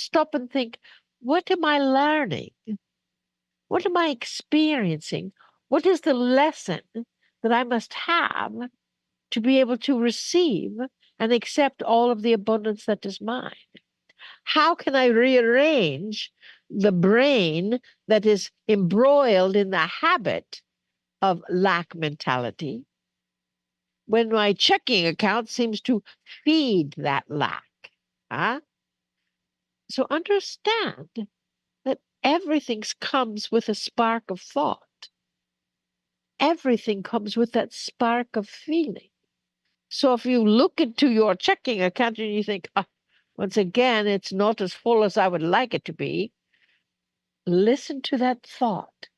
stop and think, what am I learning? What am I experiencing? What is the lesson that I must have to be able to receive and accept all of the abundance that is mine? How can I rearrange the brain that is embroiled in the habit of lack mentality when my checking account seems to feed that lack? Huh? So understand that everything comes with a spark of thought. Everything comes with that spark of feeling. So if you look into your checking account and you think, once again, it's not as full as I would like it to be, listen to that thought.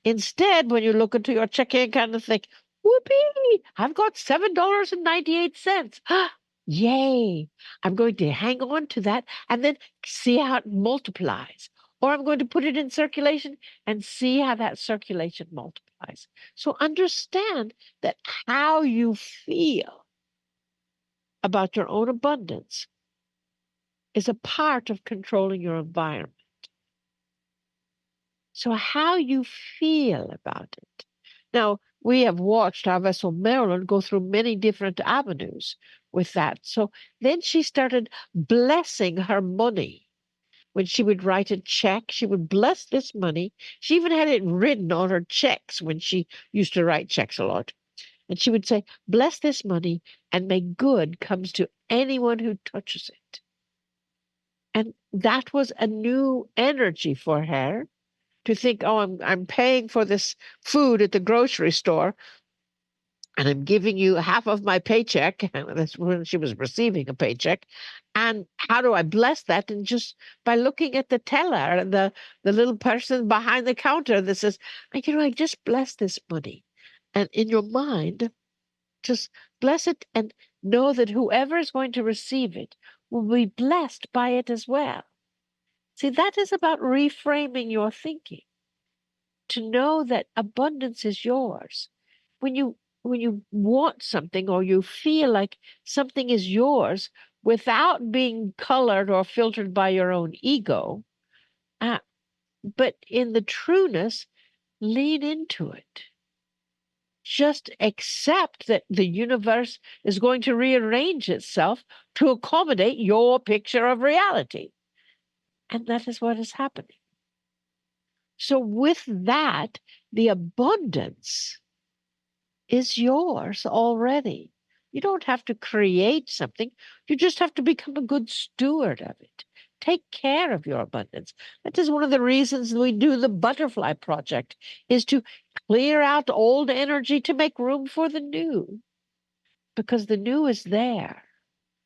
Instead, when you look into your checking account and think, whoopee, I've got $7.98. Yay. I'm going to hang on to that and then see how it multiplies. Or I'm going to put it in circulation and see how that circulation multiplies. So understand that how you feel about your own abundance is a part of controlling your environment. So how you feel about it. Now, we have watched our vessel Marilyn go through many different avenues with that. So then she started blessing her money. When she would write a check, she would bless this money. She even had it written on her checks when she used to write checks a lot. And she would say, bless this money and may good comes to anyone who touches it. And that was a new energy for her to think, I'm paying for this food at the grocery store, and I'm giving you half of my paycheck. And that's when she was receiving a paycheck. And how do I bless that? And just by looking at the teller, the little person behind the counter that says, I just bless this money. And in your mind, just bless it and know that whoever is going to receive it will be blessed by it as well. See, that is about reframing your thinking, to know that abundance is yours. When you want something or you feel like something is yours without being colored or filtered by your own ego, but in the trueness, lean into it. Just accept that the universe is going to rearrange itself to accommodate your picture of reality. And that is what is happening. So with that, the abundance is yours already. You don't have to create something. You just have to become a good steward of it. Take care of your abundance. That is one of the reasons we do the Butterfly Project, is to clear out old energy to make room for the new. Because the new is there,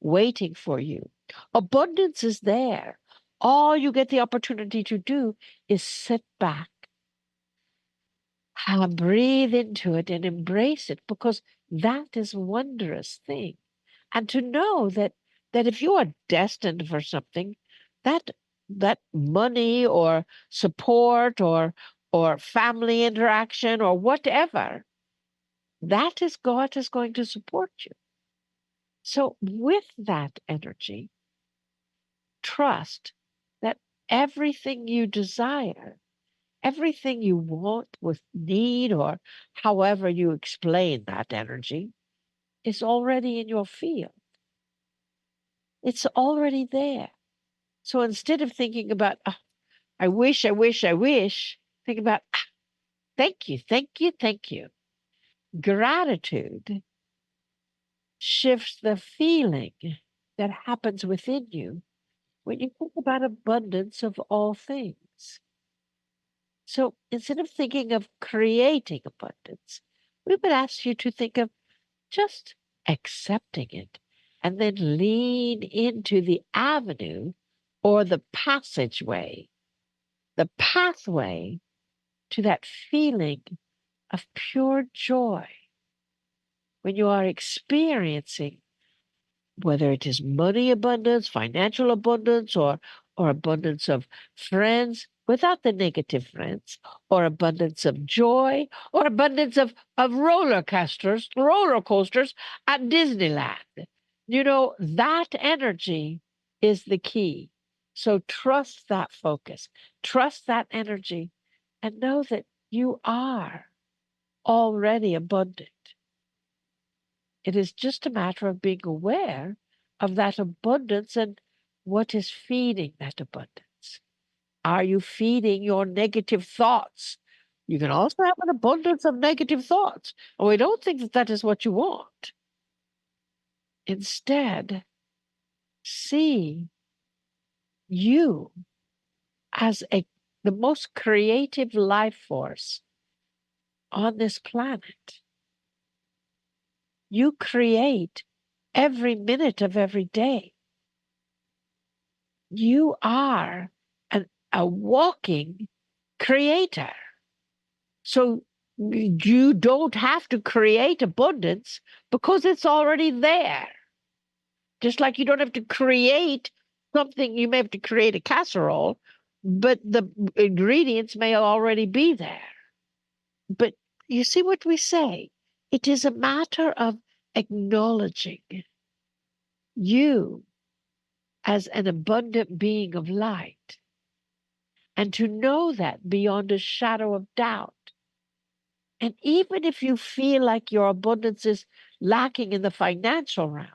waiting for you. Abundance is there. All you get the opportunity to do is sit back, breathe into it and embrace it, because that is a wondrous thing. And to know that if you are destined for something, that money or support or family interaction or whatever, that is God is going to support you. So with that energy, trust that everything you desire, everything you want with need, or however you explain that energy, is already in your field. It's already there. So instead of thinking about, I wish, think about, thank you, thank you, thank you. Gratitude shifts the feeling that happens within you when you think about abundance of all things. So instead of thinking of creating abundance, we would ask you to think of just accepting it and then lean into the avenue or the passageway, the pathway to that feeling of pure joy when you are experiencing, whether it is money abundance, financial abundance, or abundance of friends without the negative friends, or abundance of joy, or abundance of roller coasters at Disneyland. You know, that energy is the key. So trust that focus, trust that energy, and know that you are already abundant. It is just a matter of being aware of that abundance and what is feeding that abundance. Are you feeding your negative thoughts? You can also have an abundance of negative thoughts, and we don't think that that is what you want. Instead, see you as the most creative life force on this planet. You create every minute of every day. You are a walking creator. So you don't have to create abundance because it's already there. Just like you don't have to create something, you may have to create a casserole, but the ingredients may already be there. But you see what we say? It is a matter of acknowledging you as an abundant being of light, and to know that beyond a shadow of doubt. And even if you feel like your abundance is lacking in the financial realm,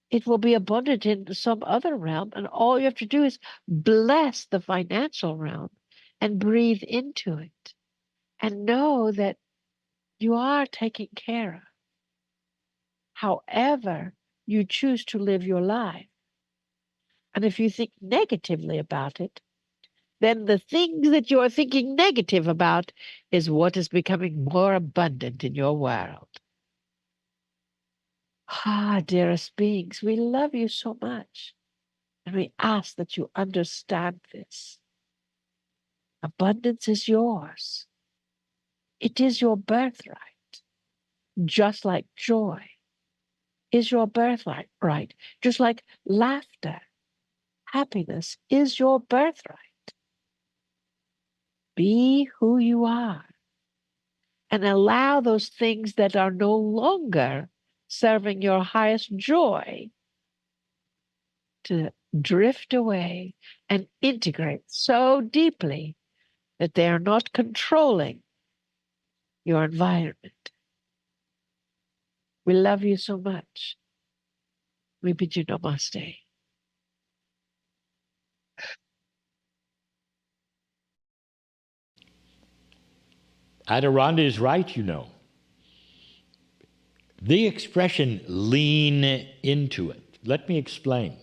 it will be abundant in some other realm. And all you have to do is bless the financial realm and breathe into it and know that you are taken care of. However, you choose to live your life. And if you think negatively about it, then the things that you are thinking negative about is what is becoming more abundant in your world. Ah, dearest beings, we love you so much. And we ask that you understand this. Abundance is yours. It is your birthright, just like joy is your birthright, right? Just like laughter, happiness is your birthright. Be who you are and allow those things that are no longer serving your highest joy to drift away and integrate so deeply that they are not controlling your environment. We love you so much. We bid you namaste. Adironnda is right, you know. The expression lean into it. Let me explain.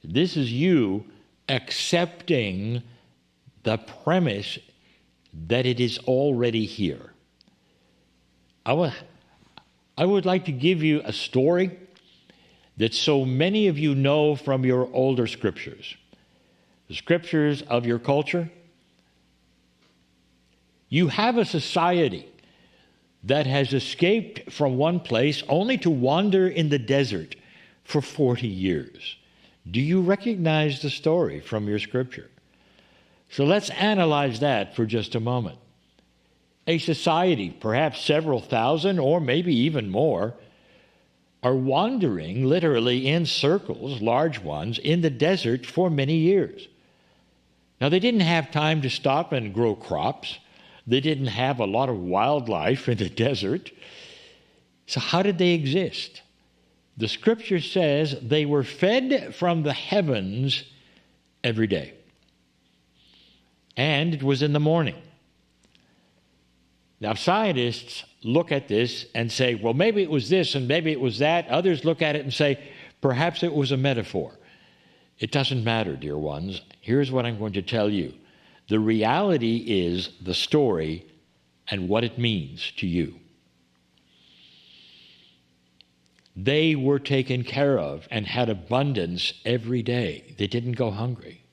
This is you accepting the premise that it is already here. I would like to give you a story that so many of you know from your older scriptures, the scriptures of your culture. You have a society that has escaped from one place only to wander in the desert for 40 years. Do you recognize the story from your scripture? So let's analyze that for just a moment. A society, perhaps several thousand or maybe even more, are wandering literally in circles, large ones, in the desert for many years. Now, they didn't have time to stop and grow crops. They didn't have a lot of wildlife in the desert. So how did they exist? The scripture says they were fed from the heavens every day. And it was in the morning. Now, scientists look at this and say, well, maybe it was this and maybe it was that. Others look at it and say, perhaps it was a metaphor. It doesn't matter, dear ones. Here's what I'm going to tell you. The reality is the story and what it means to you. They were taken care of and had abundance every day. They didn't go hungry.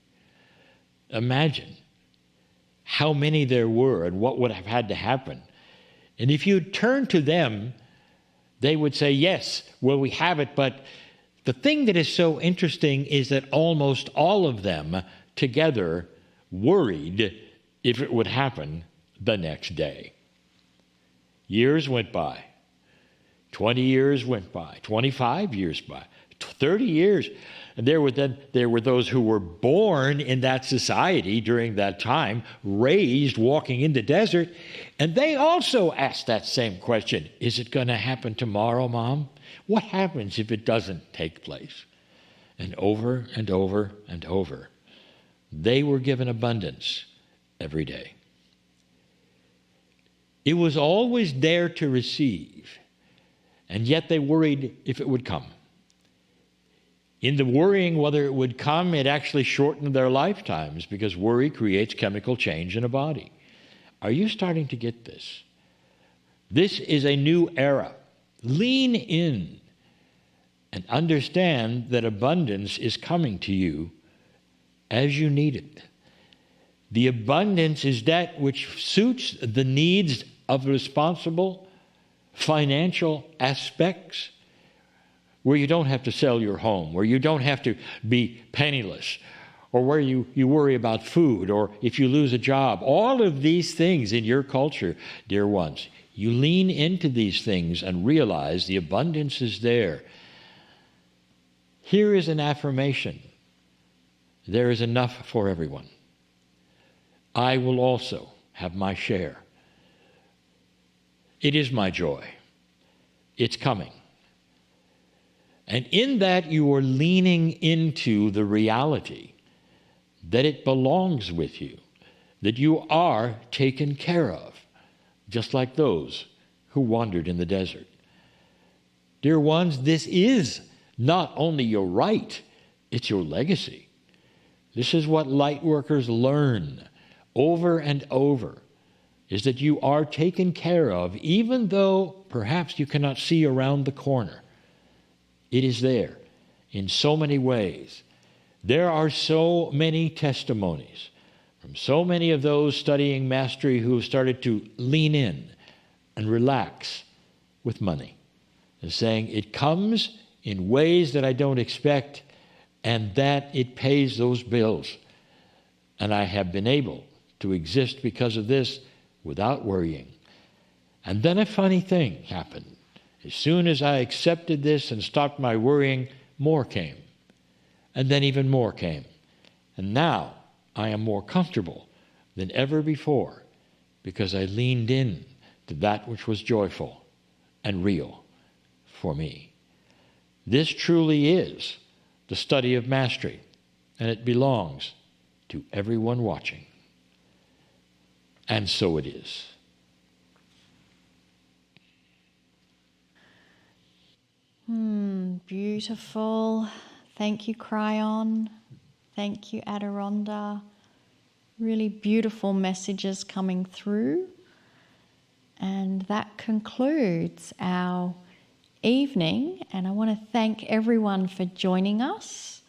Imagine how many there were and what would have had to happen. And if you turn to them, they would say, yes, well, we have it. But the thing that is so interesting is that almost all of them together worried if it would happen the next day. Years went by. 20 years went by. 25 years by. 30 years. And there were those who were born in that society during that time, raised walking in the desert, and they also asked that same question. Is it going to happen tomorrow, Mom? What happens if it doesn't take place? And over and over and over, they were given abundance every day. It was always there to receive, and yet they worried if it would come. In the worrying whether it would come, it actually shortened their lifetimes, because worry creates chemical change in a body. Are you starting to get this? This is a new era. Lean in and understand that abundance is coming to you as you need it. The abundance is that which suits the needs of responsible financial aspects, where you don't have to sell your home, where you don't have to be penniless, or where you worry about food, or if you lose a job. All of these things in your culture, dear ones, you lean into these things and realize the abundance is there. Here is an affirmation. There is enough for everyone. I will also have my share. It is my joy. It's coming. And in that you are leaning into the reality that it belongs with you, that you are taken care of, just like those who wandered in the desert. Dear ones, this is not only your right, it's your legacy. This is what light workers learn over and over, is that you are taken care of, even though perhaps you cannot see around the corner. It is there in so many ways. There are so many testimonies from so many of those studying mastery who have started to lean in and relax with money, and saying it comes in ways that I don't expect, and that it pays those bills. And I have been able to exist because of this without worrying. And then a funny thing happened. As soon as I accepted this and stopped my worrying, more came. And then even more came. And now I am more comfortable than ever before, because I leaned in to that which was joyful and real for me. This truly is the study of mastery, and it belongs to everyone watching. And so it is. Beautiful. Thank you, Kryon. Thank you, Adironnda. Really beautiful messages coming through. And that concludes our evening. And I want to thank everyone for joining us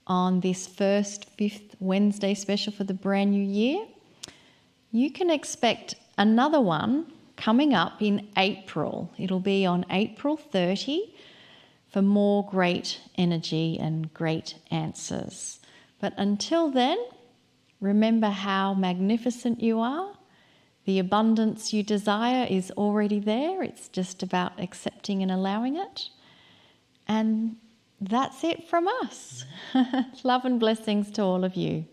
on this first 5th Wednesday special for the brand new year. You can expect another one coming up in April. It'll be on April 30 for more great energy and great answers. But until then, remember how magnificent you are. The abundance you desire is already there. It's just about accepting and allowing it. And that's it from us. Love and blessings to all of you.